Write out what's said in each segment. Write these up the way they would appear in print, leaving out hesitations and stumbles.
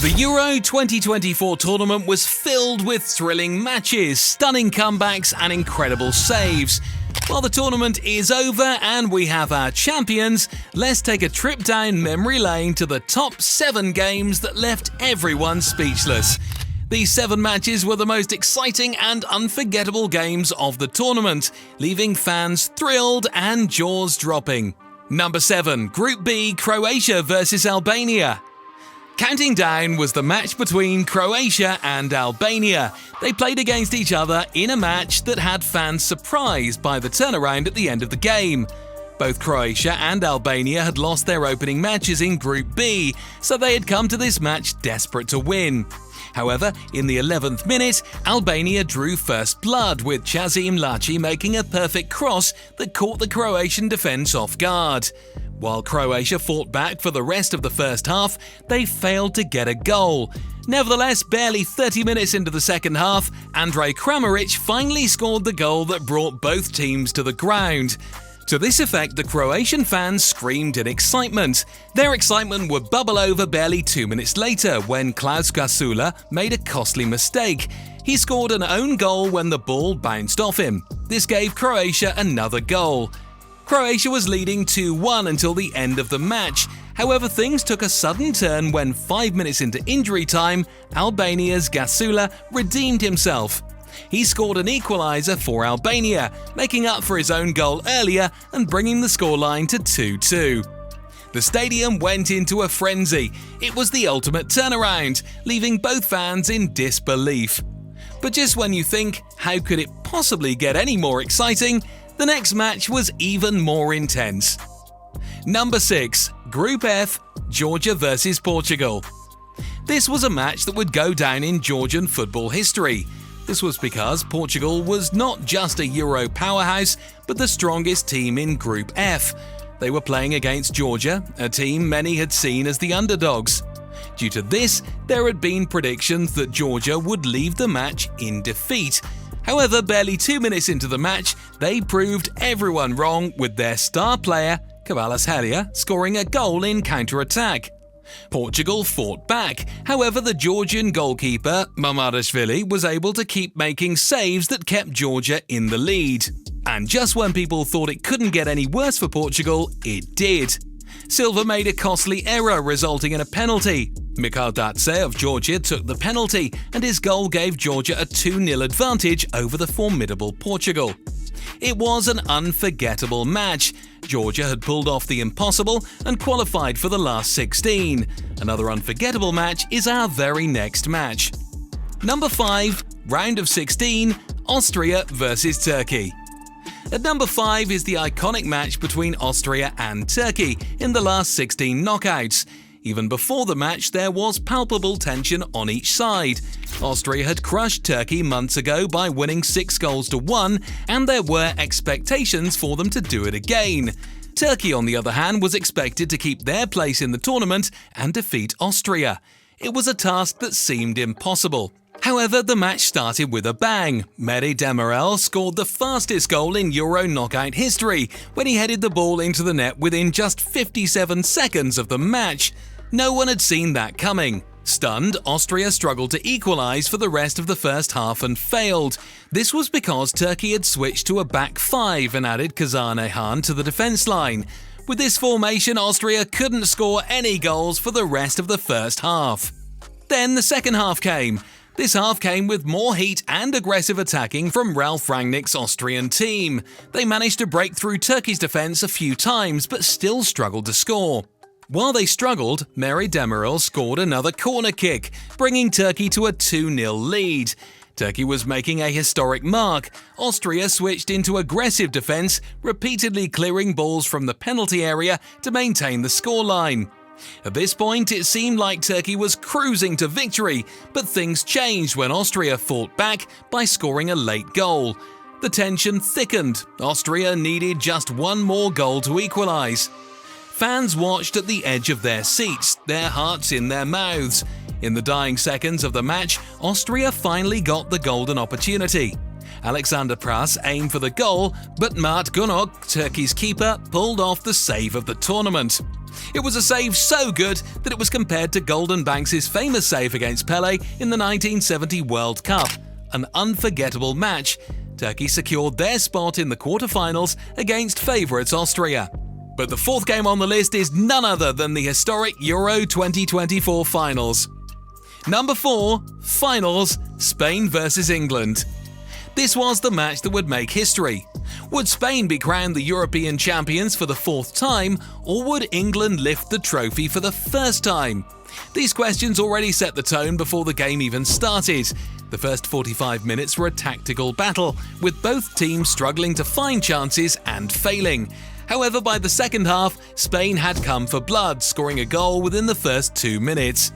The Euro 2024 tournament was filled with thrilling matches, stunning comebacks and incredible saves. While the tournament is over and we have our champions, let's take a trip down memory lane to the top 7 games that left everyone speechless. These 7 matches were the most exciting and unforgettable games of the tournament, leaving fans thrilled and jaws dropping. Number 7. Group B, Croatia vs Albania. Counting down was the match between Croatia and Albania. They played against each other in a match that had fans surprised by the turnaround at the end of the game. Both Croatia and Albania had lost their opening matches in Group B, so they had come to this match desperate to win. However, in the 11th minute, Albania drew first blood, with Chazim Laci making a perfect cross that caught the Croatian defence off guard. While Croatia fought back for the rest of the first half, they failed to get a goal. Nevertheless, barely 30 minutes into the second half, Andrej Kramaric finally scored the goal that brought both teams to the ground. To this effect, the Croatian fans screamed in excitement. Their excitement would bubble over barely 2 minutes later when Klaus Gasula made a costly mistake. He scored an own goal when the ball bounced off him. This gave Croatia another goal. Croatia was leading 2-1 until the end of the match. However, things took a sudden turn when 5 minutes into injury time, Albania's Gasula redeemed himself. He scored an equaliser for Albania, making up for his own goal earlier and bringing the scoreline to 2-2. The stadium went into a frenzy. It was the ultimate turnaround, leaving both fans in disbelief. But just when you think, how could it possibly get any more exciting, the next match was even more intense. Number 6. Group F, Georgia vs Portugal. This was a match that would go down in Georgian football history. This was because Portugal was not just a Euro powerhouse, but the strongest team in Group F. They were playing against Georgia, a team many had seen as the underdogs. Due to this, there had been predictions that Georgia would leave the match in defeat. However, barely 2 minutes into the match, they proved everyone wrong, with their star player, Kvaratskhelia, scoring a goal in counter-attack. Portugal fought back. However, the Georgian goalkeeper, Mamardashvili, was able to keep making saves that kept Georgia in the lead. And just when people thought it couldn't get any worse for Portugal, it did. Silva made a costly error, resulting in a penalty. Mikhail Datse of Georgia took the penalty, and his goal gave Georgia a 2-0 advantage over the formidable Portugal. It was an unforgettable match. Georgia had pulled off the impossible and qualified for the last 16. Another unforgettable match is our very next match. Number 5. Round of 16, Austria vs Turkey. At number 5 is the iconic match between Austria and Turkey in the last 16 knockouts. Even before the match, there was palpable tension on each side. Austria had crushed Turkey months ago by winning 6-1, and there were expectations for them to do it again. Turkey, on the other hand, was expected to keep their place in the tournament and defeat Austria. It was a task that seemed impossible. However, the match started with a bang. Mehdi Demirel scored the fastest goal in Euro knockout history when he headed the ball into the net within just 57 seconds of the match. No one had seen that coming. Stunned, Austria struggled to equalise for the rest of the first half and failed. This was because Turkey had switched to a back 5 and added Kazan Ayhan to the defence line. With this formation, Austria couldn't score any goals for the rest of the first half. Then the second half came. This half came with more heat and aggressive attacking from Ralf Rangnick's Austrian team. They managed to break through Turkey's defence a few times, but still struggled to score. While they struggled, Mehdi Demirel scored another corner kick, bringing Turkey to a 2-0 lead. Turkey was making a historic mark. Austria switched into aggressive defence, repeatedly clearing balls from the penalty area to maintain the scoreline. At this point, it seemed like Turkey was cruising to victory, but things changed when Austria fought back by scoring a late goal. The tension thickened. Austria needed just one more goal to equalise. Fans watched at the edge of their seats, their hearts in their mouths. In the dying seconds of the match, Austria finally got the golden opportunity. Alexander Pras aimed for the goal, but Mert Günok, Turkey's keeper, pulled off the save of the tournament. It was a save so good that it was compared to Golden Banks' famous save against Pele in the 1970 World Cup. An unforgettable match. Turkey secured their spot in the quarter-finals against favourites Austria. But the fourth game on the list is none other than the historic Euro 2024 finals. Number 4, Finals, Spain vs England. This was the match that would make history. Would Spain be crowned the European champions for the fourth time, or would England lift the trophy for the first time? These questions already set the tone before the game even started. The first 45 minutes were a tactical battle, with both teams struggling to find chances and failing. However, by the second half, Spain had come for blood, scoring a goal within the first 2 minutes.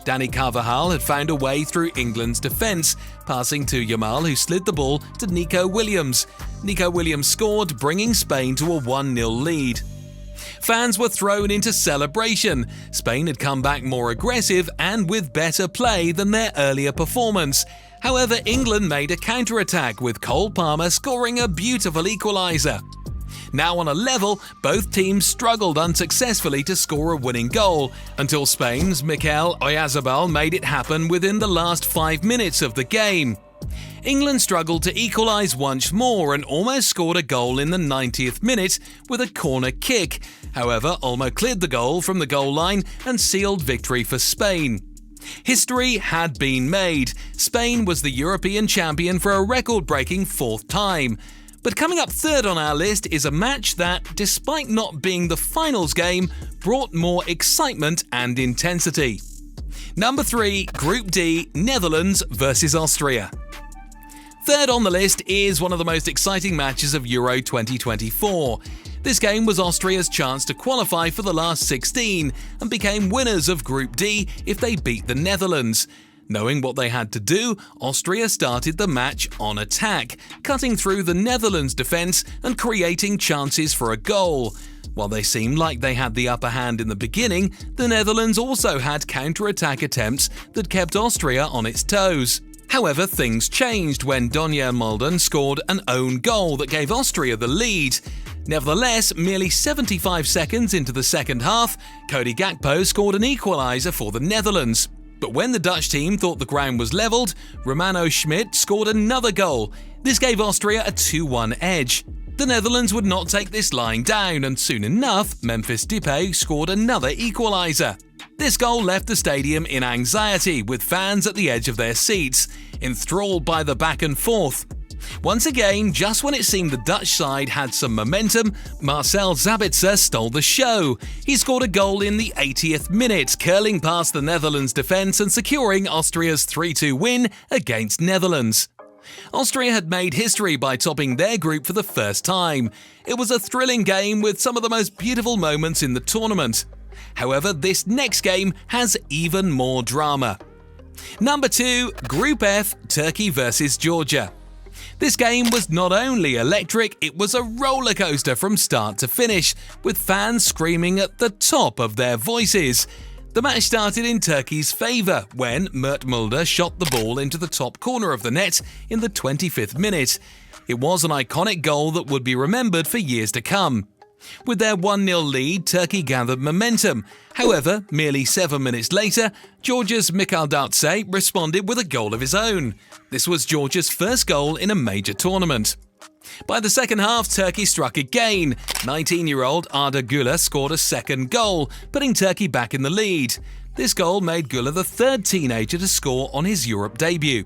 Dani Carvajal had found a way through England's defence, passing to Yamal, who slid the ball to Nico Williams. Nico Williams scored, bringing Spain to a 1-0 lead. Fans were thrown into celebration. Spain had come back more aggressive and with better play than their earlier performance. However, England made a counter-attack, with Cole Palmer scoring a beautiful equaliser. Now on a level, both teams struggled unsuccessfully to score a winning goal, until Spain's Mikel Oyarzabal made it happen within the last 5 minutes of the game. England struggled to equalise once more and almost scored a goal in the 90th minute with a corner kick. However, Olmo cleared the goal from the goal line and sealed victory for Spain. History had been made. Spain was the European champion for a record-breaking fourth time. But coming up third on our list is a match that, despite not being the finals game, brought more excitement and intensity. Number 3, Group D, Netherlands vs Austria. Third on the list is one of the most exciting matches of Euro 2024. This game was Austria's chance to qualify for the last 16 and became winners of Group D if they beat the Netherlands. Knowing what they had to do, Austria started the match on attack, cutting through the Netherlands' defence and creating chances for a goal. While they seemed like they had the upper hand in the beginning, the Netherlands also had counter-attack attempts that kept Austria on its toes. However, things changed when Donjer Malen scored an own goal that gave Austria the lead. Nevertheless, merely 75 seconds into the second half, Cody Gakpo scored an equaliser for the Netherlands. But when the Dutch team thought the ground was levelled, Romano Schmidt scored another goal. This gave Austria a 2-1 edge. The Netherlands would not take this lying down, and soon enough, Memphis Depay scored another equaliser. This goal left the stadium in anxiety, with fans at the edge of their seats, enthralled by the back and forth. Once again, just when it seemed the Dutch side had some momentum, Marcel Sabitzer stole the show. He scored a goal in the 80th minute, curling past the Netherlands' defence and securing Austria's 3-2 win against Netherlands. Austria had made history by topping their group for the first time. It was a thrilling game with some of the most beautiful moments in the tournament. However, this next game has even more drama. Number 2, Group F, Turkey vs Georgia. This game was not only electric, it was a roller coaster from start to finish, with fans screaming at the top of their voices. The match started in Turkey's favour when Mert Mulder shot the ball into the top corner of the net in the 25th minute. It was an iconic goal that would be remembered for years to come. With their 1-0 lead, Turkey gathered momentum. However, merely 7 minutes later, Georgia's Mikaldadze responded with a goal of his own. This was Georgia's first goal in a major tournament. By the second half, Turkey struck again. 19-year-old Arda Güler scored a second goal, putting Turkey back in the lead. This goal made Güler the third teenager to score on his Europe debut.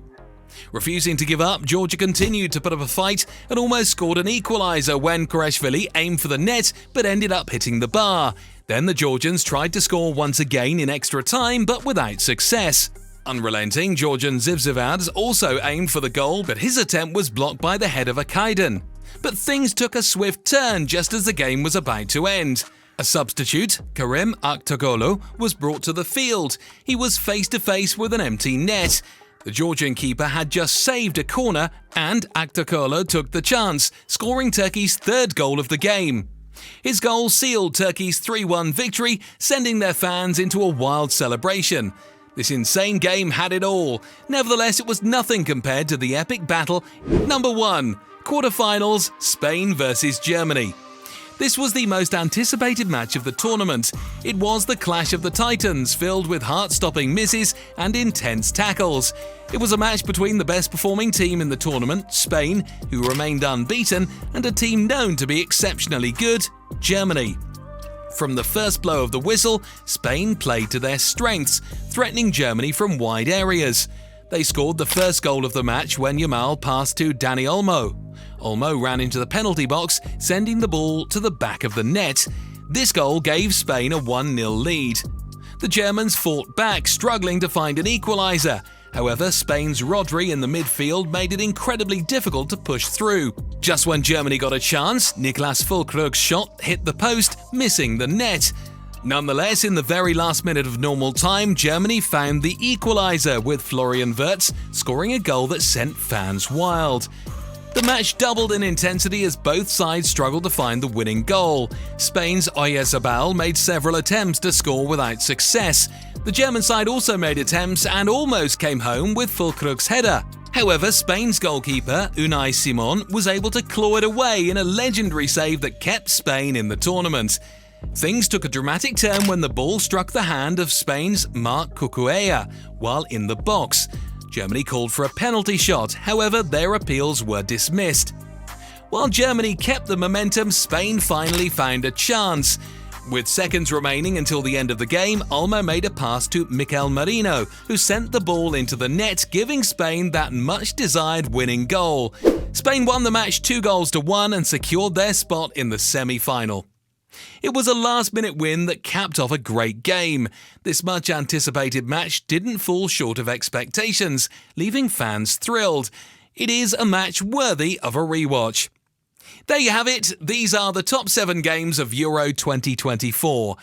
Refusing to give up, Georgia continued to put up a fight and almost scored an equaliser when Kvarashvili aimed for the net but ended up hitting the bar. Then the Georgians tried to score once again in extra time but without success. Unrelenting, Georgian Zivzivads also aimed for the goal, but his attempt was blocked by the head of Akaydın. But things took a swift turn just as the game was about to end. A substitute, Kerim Aktürkoğlu, was brought to the field. He was face-to-face with an empty net. The Georgian keeper had just saved a corner, and Aktürkoğlu took the chance, scoring Turkey's third goal of the game. His goal sealed Turkey's 3-1 victory, sending their fans into a wild celebration. This insane game had it all. Nevertheless, it was nothing compared to the epic battle. Number 1, quarterfinals, Spain vs Germany. This was the most anticipated match of the tournament. It was the Clash of the Titans, filled with heart-stopping misses and intense tackles. It was a match between the best-performing team in the tournament, Spain, who remained unbeaten, and a team known to be exceptionally good, Germany. From the first blow of the whistle, Spain played to their strengths, threatening Germany from wide areas. They scored the first goal of the match when Yamal passed to Dani Olmo. Olmo ran into the penalty box, sending the ball to the back of the net. This goal gave Spain a 1-0 lead. The Germans fought back, struggling to find an equaliser. However, Spain's Rodri in the midfield made it incredibly difficult to push through. Just when Germany got a chance, Niklas Füllkrug's shot hit the post, missing the net. Nonetheless, in the very last minute of normal time, Germany found the equaliser, with Florian Wirtz scoring a goal that sent fans wild. The match doubled in intensity as both sides struggled to find the winning goal. Spain's Oyarzabal made several attempts to score without success. The German side also made attempts and almost came home with Füllkrug's header. However, Spain's goalkeeper, Unai Simon, was able to claw it away in a legendary save that kept Spain in the tournament. Things took a dramatic turn when the ball struck the hand of Spain's Marc Cucurella while in the box. Germany called for a penalty shot, however their appeals were dismissed. While Germany kept the momentum, Spain finally found a chance. With seconds remaining until the end of the game, Olmo made a pass to Mikel Merino, who sent the ball into the net, giving Spain that much-desired winning goal. Spain won the match 2-1 and secured their spot in the semi-final. It was a last-minute win that capped off a great game. This much-anticipated match didn't fall short of expectations, leaving fans thrilled. It is a match worthy of a rewatch. There you have it. These are the top 7 games of Euro 2024.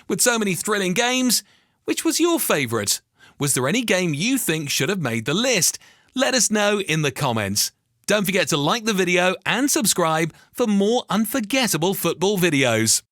With so many thrilling games, which was your favourite? Was there any game you think should have made the list? Let us know in the comments. Don't forget to like the video and subscribe for more unforgettable football videos.